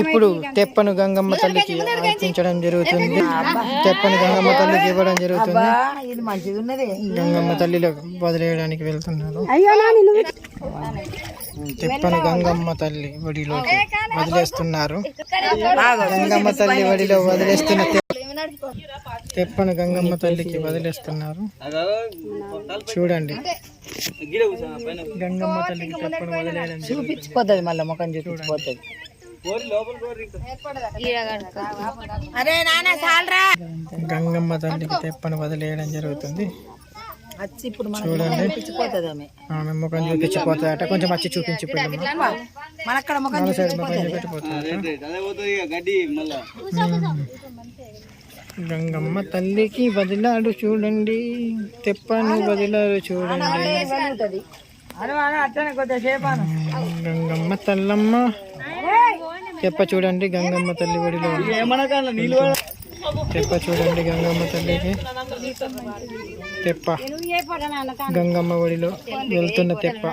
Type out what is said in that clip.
ఇప్పుడు తెప్పను గంగమ్మ తల్లికి అర్పించడం జరుగుతుంది. తెప్పను గంగమ్మ తల్లికి ఇవ్వడం జరుగుతుంది. గంగమ్మ తల్లిలో వదిలేయడానికి వెళ్తున్నారు. తెప్పను గంగమ్మ తల్లి ఒడిలోకి వదిలేస్తున్నారు. గంగమ్మ తల్లి ఒడిలో వదిలేస్తున్న తెప్పను గంగమ్మ తల్లికి వదిలేస్తున్నారు. చూడండి, గంగమ్మ తల్లికి తెప్పను వదిలేయడం చూపించిపోతుంది. మళ్ళీ ముఖం చూపించిపోతుంది. గంగమ్మ తల్లికి తెప్పను వదిలేయడం జరుగుతుంది. చూడండి, ఆమె ముఖం చూపించిపోతుందట. కొంచెం వచ్చి చూపించిపోయింది. గంగమ్మ తల్లికి వదిలాడు చూడండి, తెప్పను వదిలాడు చూడండి. గంగమ్మ తల్లమ్మ తెప్ప చూడండి, గంగమ్మ తల్లి ఒడిలో తెప్ప చూడండి. గంగమ్మ తల్లికి తెప్ప, గంగమ్మ ఒడిలో వెళ్తున్న తెప్ప.